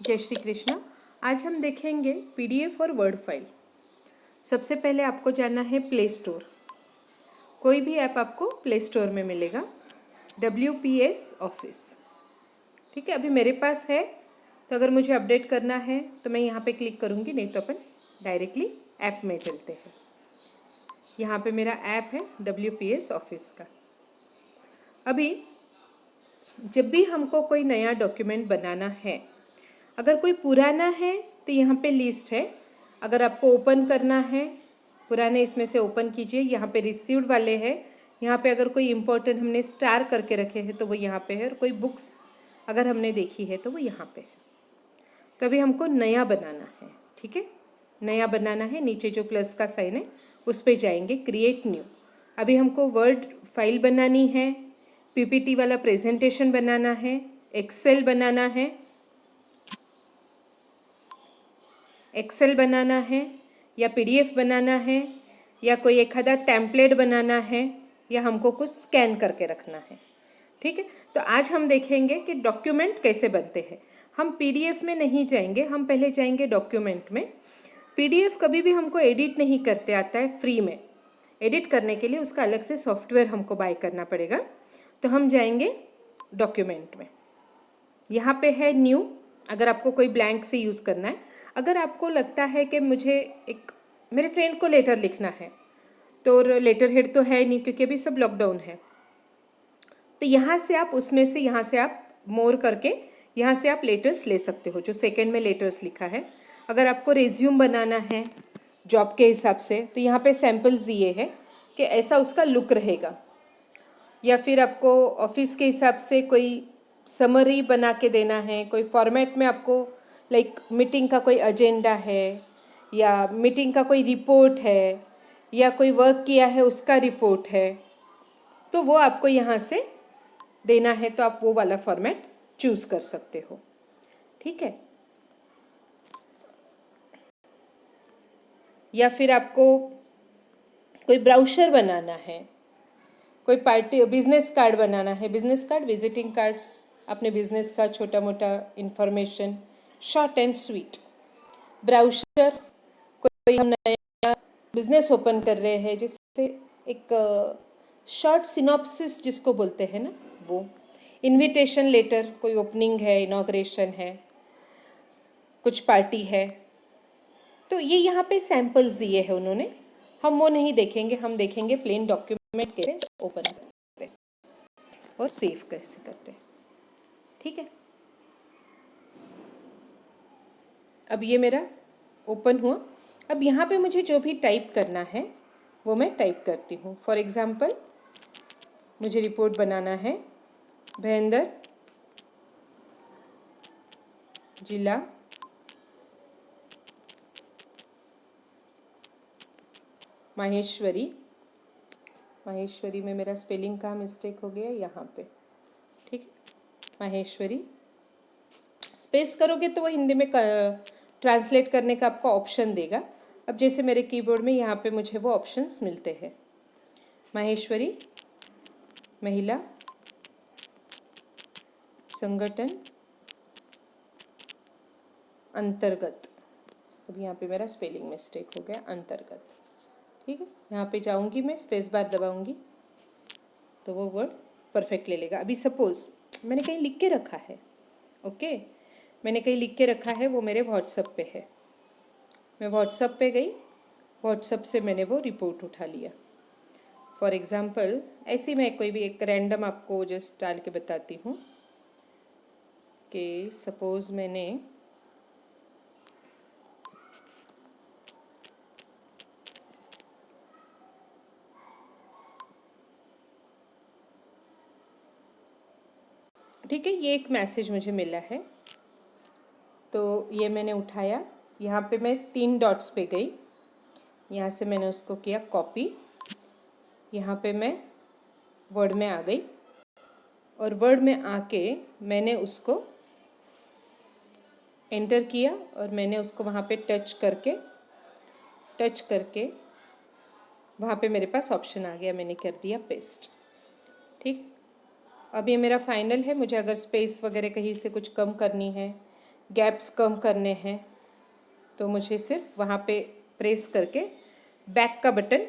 जय श्री कृष्ण। आज हम देखेंगे पीडीएफ और वर्ड फाइल। सबसे पहले आपको जाना है प्ले स्टोर। कोई भी ऐप आपको प्ले स्टोर में मिलेगा, WPS ऑफिस। ठीक है, अभी मेरे पास है, तो अगर मुझे अपडेट करना है तो मैं यहाँ पे क्लिक करूँगी, नहीं तो अपन डायरेक्टली ऐप में चलते हैं। यहाँ पे मेरा ऐप है WPS ऑफिस का। अभी जब भी हमको कोई नया डॉक्यूमेंट बनाना है, अगर कोई पुराना है तो यहाँ पे लिस्ट है। अगर आपको ओपन करना है, पुराने इसमें से ओपन कीजिए। यहाँ पे रिसीव्ड वाले हैं, यहाँ पे अगर कोई इम्पोर्टेंट हमने स्टार करके रखे हैं तो वो यहाँ पे है, और कोई बुक्स अगर हमने देखी है तो वो यहाँ पे है। तो अभी हमको नया बनाना है, ठीक है, नया बनाना है। नीचे जो प्लस का साइन है उस पर जाएंगे, क्रिएट न्यू। अभी हमको वर्ड फाइल बनानी है, PPT वाला प्रेजेंटेशन बनाना है, एक्सेल बनाना है, एक्सेल बनाना है, या PDF बनाना है, या कोई एक आधा टेम्पलेट बनाना है, या हमको कुछ स्कैन करके रखना है। ठीक है, तो आज हम देखेंगे कि डॉक्यूमेंट कैसे बनते हैं। हम PDF में नहीं जाएंगे, हम पहले जाएंगे डॉक्यूमेंट में। PDF कभी भी हमको एडिट नहीं करते आता है फ्री में। एडिट करने के लिए उसका अलग से सॉफ्टवेयर हमको बाय करना पड़ेगा। तो हम जाएंगे डॉक्यूमेंट में। यहाँ पे है न्यू। अगर आपको कोई ब्लैंक से यूज़ करना है, अगर आपको लगता है कि मुझे एक मेरे फ्रेंड को लेटर लिखना है, तो लेटर हेड तो है नहीं क्योंकि अभी सब लॉकडाउन है, तो यहाँ से आप उसमें से यहाँ से आप मोर करके यहाँ से आप लेटर्स ले सकते हो, जो सेकंड में लेटर्स लिखा है। अगर आपको रिज्यूम बनाना है जॉब के हिसाब से, तो यहाँ पे सैम्पल्स दिए हैं कि ऐसा उसका लुक रहेगा। या फिर आपको ऑफिस के हिसाब से कोई समरी बना के देना है, कोई फॉर्मेट में आपको लाइक मीटिंग का कोई एजेंडा है, या मीटिंग का कोई रिपोर्ट है, या कोई वर्क किया है उसका रिपोर्ट है, तो वो आपको यहाँ से देना है, तो आप वो वाला फॉर्मेट चूज़ कर सकते हो। ठीक है, या फिर आपको कोई ब्राउशर बनाना है, कोई पार्टी बिजनेस कार्ड बनाना है, बिजनेस कार्ड, विजिटिंग कार्ड्स, अपने बिजनेस का छोटा मोटा information, short and sweet. Brochure, कोई हम नया बिजनेस ओपन कर रहे हैं, जैसे एक शॉर्ट सिनॉप्सिस जिसको बोलते हैं ना, वो। इनविटेशन लेटर, कोई ओपनिंग है, इनॉग्रेशन है, कुछ पार्टी है, तो ये यहाँ पे सैम्पल्स दिए हैं उन्होंने। हम वो नहीं देखेंगे, हम देखेंगे प्लेन डॉक्यूमेंट कैसे ओपन करते हैं और सेव कैसे करते हैं। ठीक है, अब ये मेरा ओपन हुआ। अब यहाँ पे मुझे जो भी टाइप करना है वो मैं टाइप करती हूँ। फॉर एग्जाम्पल, मुझे रिपोर्ट बनाना है, भयंदर जिला माहेश्वरी। माहेश्वरी में मेरा स्पेलिंग का मिस्टेक हो गया यहाँ पे। ठीक है, माहेश्वरी स्पेस करोगे तो वो हिंदी में ट्रांसलेट करने का आपको ऑप्शन देगा। अब जैसे मेरे कीबोर्ड में यहाँ पे मुझे वो ऑप्शंस मिलते हैं। माहेश्वरी महिला संगठन अंतर्गत। अब यहाँ पे मेरा स्पेलिंग मिस्टेक हो गया, अंतर्गत। ठीक है, यहाँ पे जाऊँगी मैं, स्पेस बार दबाऊँगी तो वो वर्ड परफेक्ट ले लेगा। अभी सपोज मैंने कहीं लिख के रखा है, ओके, मैंने कहीं लिख के रखा है, वो मेरे व्हाट्सएप पे है। मैं व्हाट्सएप पे गई, व्हाट्सएप से मैंने वो रिपोर्ट उठा लिया। फॉर एग्ज़ाम्पल, ऐसे मैं कोई भी एक रैंडम आपको जस्ट डाल के बताती हूँ कि सपोज़ मैंने ठीक है, ये एक मैसेज मुझे मिला है, तो ये मैंने उठाया। यहाँ पे मैं 3 डॉट्स पे गई, यहाँ से मैंने उसको किया कॉपी, यहाँ पे मैं वर्ड में आ गई, और वर्ड में आके मैंने उसको एंटर किया, और मैंने उसको वहाँ पे टच करके वहाँ पे मेरे पास ऑप्शन आ गया, मैंने कर दिया पेस्ट। ठीक, अब ये मेरा फाइनल है। मुझे अगर स्पेस वगैरह कहीं से कुछ कम करनी है गैप्स कम करने हैं तो मुझे सिर्फ वहाँ पे प्रेस करके बैक का बटन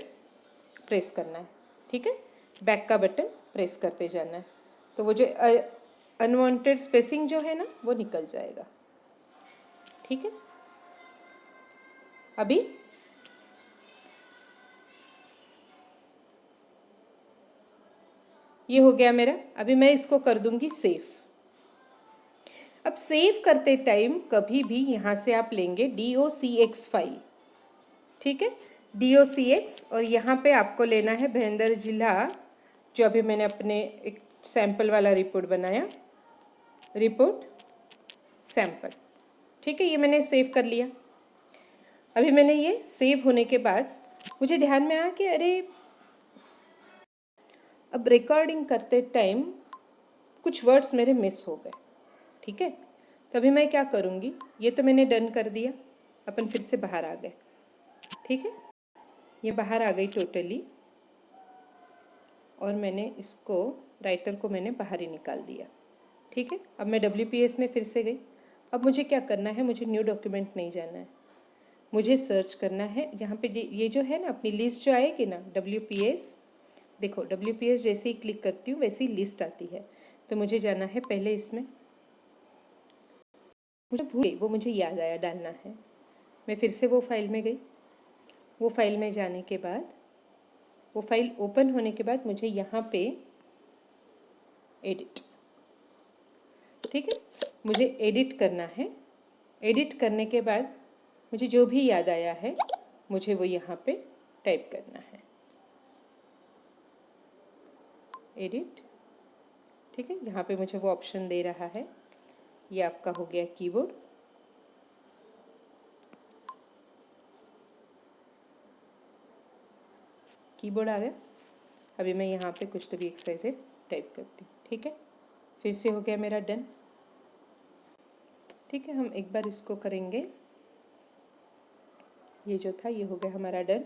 प्रेस करना है। ठीक है, बैक का बटन प्रेस करते जाना है तो वो जो अनवांटेड स्पेसिंग जो है ना वो निकल जाएगा। ठीक है, अभी ये हो गया मेरा। अभी मैं इसको कर दूंगी सेव। अब सेव करते टाइम कभी भी यहाँ से आप लेंगे docx फाइल। ठीक है, docx, और यहाँ पे आपको लेना है भाईंदर जिला, जो अभी मैंने अपने एक सैंपल वाला रिपोर्ट बनाया, रिपोर्ट सैंपल। ठीक है, ये मैंने सेव कर लिया। अभी मैंने ये सेव होने के बाद मुझे ध्यान में आया कि अरे अब रिकॉर्डिंग करते टाइम कुछ वर्ड्स मेरे मिस हो गए। ठीक है, तो अभी मैं क्या करूँगी, ये तो मैंने डन कर दिया, अपन फिर से बाहर आ गए। ठीक है, ये बाहर आ गई टोटली, और मैंने इसको राइटर को मैंने बाहर ही निकाल दिया। ठीक है, अब मैं WPS में फिर से गई। अब मुझे क्या करना है, मुझे न्यू डॉक्यूमेंट नहीं जाना है, मुझे सर्च करना है। यहाँ पे ये जो है ना अपनी लिस्ट जो आएगी ना WPS, देखो WPS जैसे ही क्लिक करती हूँ वैसे ही लिस्ट आती है। तो मुझे जाना है पहले इसमें, मुझे भूल गई, वो मुझे याद आया डालना है। मैं फिर से वो फाइल में गई। वो फाइल में जाने के बाद, वो फाइल ओपन होने के बाद मुझे यहाँ पे एडिट, ठीक है, मुझे एडिट करना है। एडिट करने के बाद मुझे जो भी याद आया है मुझे वो यहाँ पे टाइप करना है, एडिट। ठीक है, यहाँ पे मुझे वो ऑप्शन दे रहा है, ये आपका हो गया कीबोर्ड। कीबोर्ड आ गया। अभी मैं यहाँ पे कुछ तो भी XYZ टाइप करती हूँ। ठीक है, फिर से हो गया मेरा डन। ठीक है, हम एक बार इसको करेंगे। ये जो था ये हो गया हमारा डन,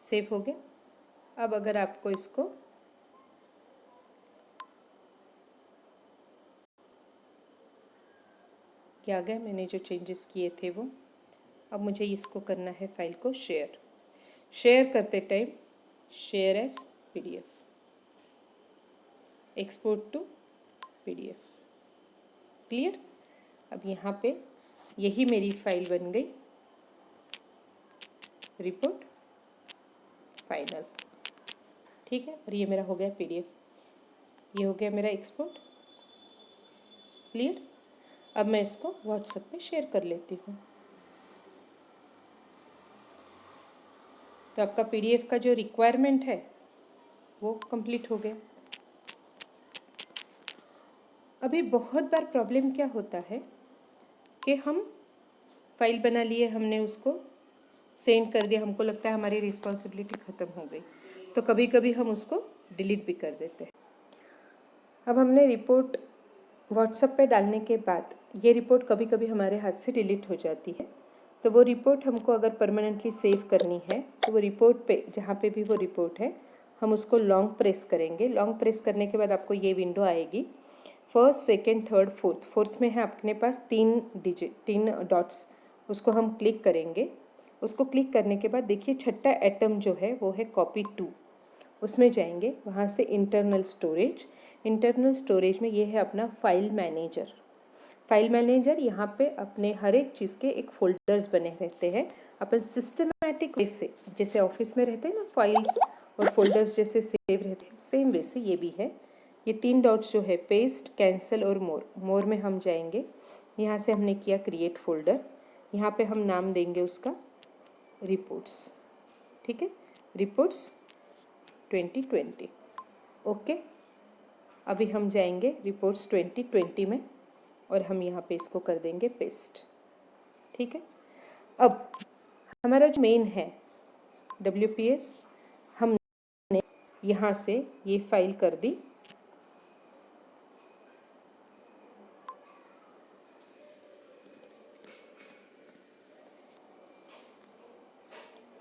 सेव हो गया। अब अगर आपको इसको क्या गया, मैंने जो चेंजेस किए थे वो, अब मुझे इसको करना है फाइल को शेयर। शेयर करते time share as PDF, export to PDF। Clear. अब यहाँ पे यही मेरी फाइल बन गई, रिपोर्ट फाइनल। ठीक है, और ये मेरा हो गया PDF, ये हो गया मेरा एक्सपोर्ट। क्लियर। अब मैं इसको WhatsApp पे शेयर कर लेती हूँ। तो आपका PDF का जो रिक्वायरमेंट है वो कंप्लीट हो गया। अभी बहुत बार प्रॉब्लम क्या होता है कि हम फाइल बना लिए, हमने उसको सेंड कर दिया, हमको लगता है हमारी रिस्पॉन्सिबिलिटी ख़त्म हो गई, तो कभी कभी हम उसको डिलीट भी कर देते हैं। अब हमने रिपोर्ट WhatsApp पे डालने के बाद ये रिपोर्ट कभी कभी हमारे हाथ से डिलीट हो जाती है, तो वो रिपोर्ट हमको अगर परमानेंटली सेव करनी है तो वो रिपोर्ट पे जहाँ पे भी वो रिपोर्ट है हम उसको लॉन्ग प्रेस करेंगे। लॉन्ग प्रेस करने के बाद आपको ये विंडो आएगी, first, second, third, fourth. Fourth में है अपने पास 3 डिजिट, 3 डॉट्स, उसको हम क्लिक करेंगे। उसको क्लिक करने के बाद देखिए छठा एटम जो है वो है कॉपी टू, उसमें जाएंगे। वहाँ से इंटरनल स्टोरेज, इंटरनल स्टोरेज में ये है अपना फाइल मैनेजर। फाइल मैनेजर यहाँ पे अपने हर एक चीज़ के एक फोल्डर्स बने रहते हैं। अपन सिस्टमैटिक वैसे जैसे ऑफिस में रहते हैं ना फाइल्स और फोल्डर्स जैसे सेव रहते हैं, सेम वैसे ये भी है। ये 3 डॉट्स जो है पेस्ट, कैंसिल और मोर, मोर में हम जाएंगे। यहाँ से हमने किया क्रिएट फोल्डर, यहाँ पे हम नाम देंगे उसका रिपोर्ट्स। ठीक है, रिपोर्ट्स 2020। ओके, अभी हम जाएंगे रिपोर्ट्स 2020 में और हम यहाँ पे इसको कर देंगे पेस्ट। ठीक है, अब हमारा जो मेन है WPS, हमने यहाँ से ये फाइल कर दी।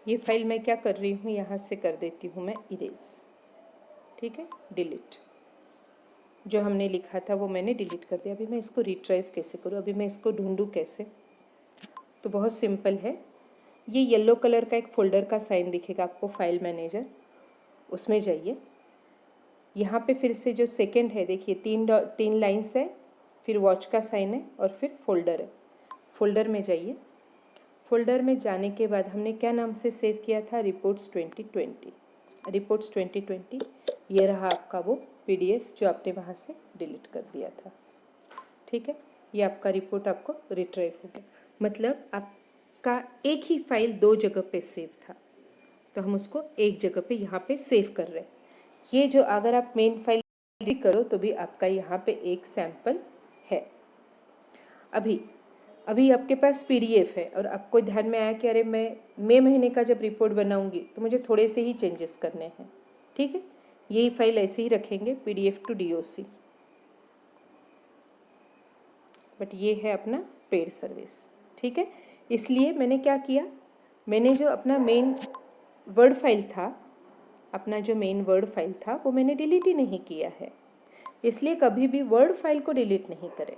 ये फाइल मैं क्या कर रही हूँ, यहाँ से कर देती हूँ मैं इरेज। ठीक है, डिलीट। जो हमने लिखा था वो मैंने डिलीट कर दिया। अभी मैं इसको रिट्राइव कैसे करूँ, अभी मैं इसको ढूंढूँ कैसे? तो बहुत सिंपल है। ये येलो कलर का एक फोल्डर का साइन दिखेगा आपको, फाइल मैनेजर, उसमें जाइए। यहाँ पे फिर से जो सेकंड है देखिए, तीन लाइन्स है, फिर वॉच का साइन है और फिर फोल्डर है। फोल्डर में जाइए। फोल्डर में जाने के बाद हमने क्या नाम से सेव किया था? रिपोर्ट्स 2020। रिपोर्ट्स 2020 ये रहा आपका वो PDF जो आपने वहाँ से डिलीट कर दिया था। ठीक है, ये आपका रिपोर्ट आपको रिट्राइव हो गया। मतलब आपका एक ही फाइल दो जगह पे सेव था, तो हम उसको एक जगह पे यहाँ पे सेव कर रहे हैं। ये जो अगर आप मेन फाइल डिलीट करो तो भी आपका यहाँ पे एक सैंपल है। अभी आपके पास PDF है और आपको ध्यान में आया कि अरे मैं मई महीने का जब रिपोर्ट बनाऊंगी तो मुझे थोड़े से ही चेंजेस करने हैं। ठीक है, यही फाइल ऐसे ही रखेंगे PDF to DOC। बट ये है अपना पेड सर्विस। ठीक है, इसलिए मैंने क्या किया, मैंने जो अपना मेन वर्ड फाइल था, अपना जो मेन वर्ड फाइल था वो मैंने डिलीट ही नहीं किया है। इसलिए कभी भी वर्ड फाइल को डिलीट नहीं करें,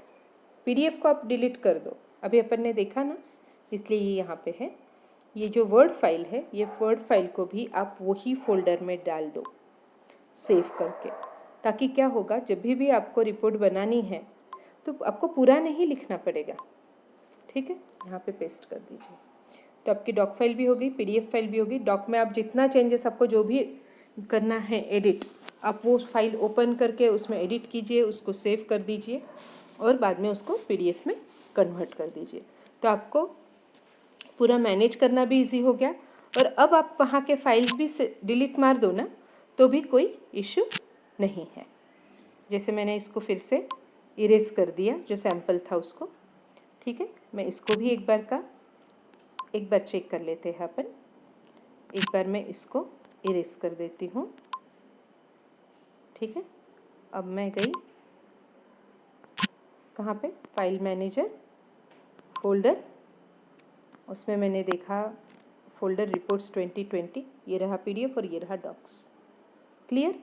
PDF को आप डिलीट कर दो। अभी अपन ने देखा ना, इसलिए ये यहाँ पे है। ये जो वर्ड फाइल है, ये वर्ड फाइल को भी आप वही फोल्डर में डाल दो सेव करके, ताकि क्या होगा, जब भी आपको रिपोर्ट बनानी है तो आपको पूरा नहीं लिखना पड़ेगा। ठीक है, यहाँ पे पेस्ट कर दीजिए। तो आपकी डॉक फाइल भी होगी, PDF फाइल भी होगी। डॉक में आप जितना चेंजेस आपको जो भी करना है एडिट, आप वो फाइल ओपन करके उसमें एडिट कीजिए, उसको सेव कर दीजिए और बाद में उसको PDF में कन्वर्ट कर दीजिए। तो आपको पूरा मैनेज करना भी इजी हो गया। और अब आप वहाँ के फाइल्स भी डिलीट मार दो ना, तो भी कोई इश्यू नहीं है। जैसे मैंने इसको फिर से इरेज कर दिया जो सैंपल था उसको। ठीक है, मैं इसको भी एक बार चेक कर लेते हैं अपन। एक बार मैं इसको इरेज कर देती हूँ। ठीक है, अब मैं गई कहाँ पे? फाइल मैनेजर, फोल्डर, उसमें मैंने देखा फोल्डर रिपोर्ट्स 2020, ये रहा PDF और ये रहा डॉक्स। क्लियर?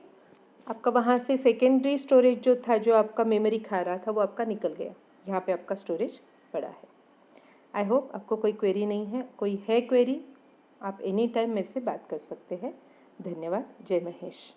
आपका वहाँ से सेकेंडरी स्टोरेज जो था, जो आपका मेमोरी खा रहा था, वो आपका निकल गया। यहाँ पे आपका स्टोरेज पड़ा है। आई होप आपको कोई क्वेरी नहीं है। कोई है क्वेरी, आप एनी टाइम मेरे से बात कर सकते हैं। धन्यवाद। जय महेश।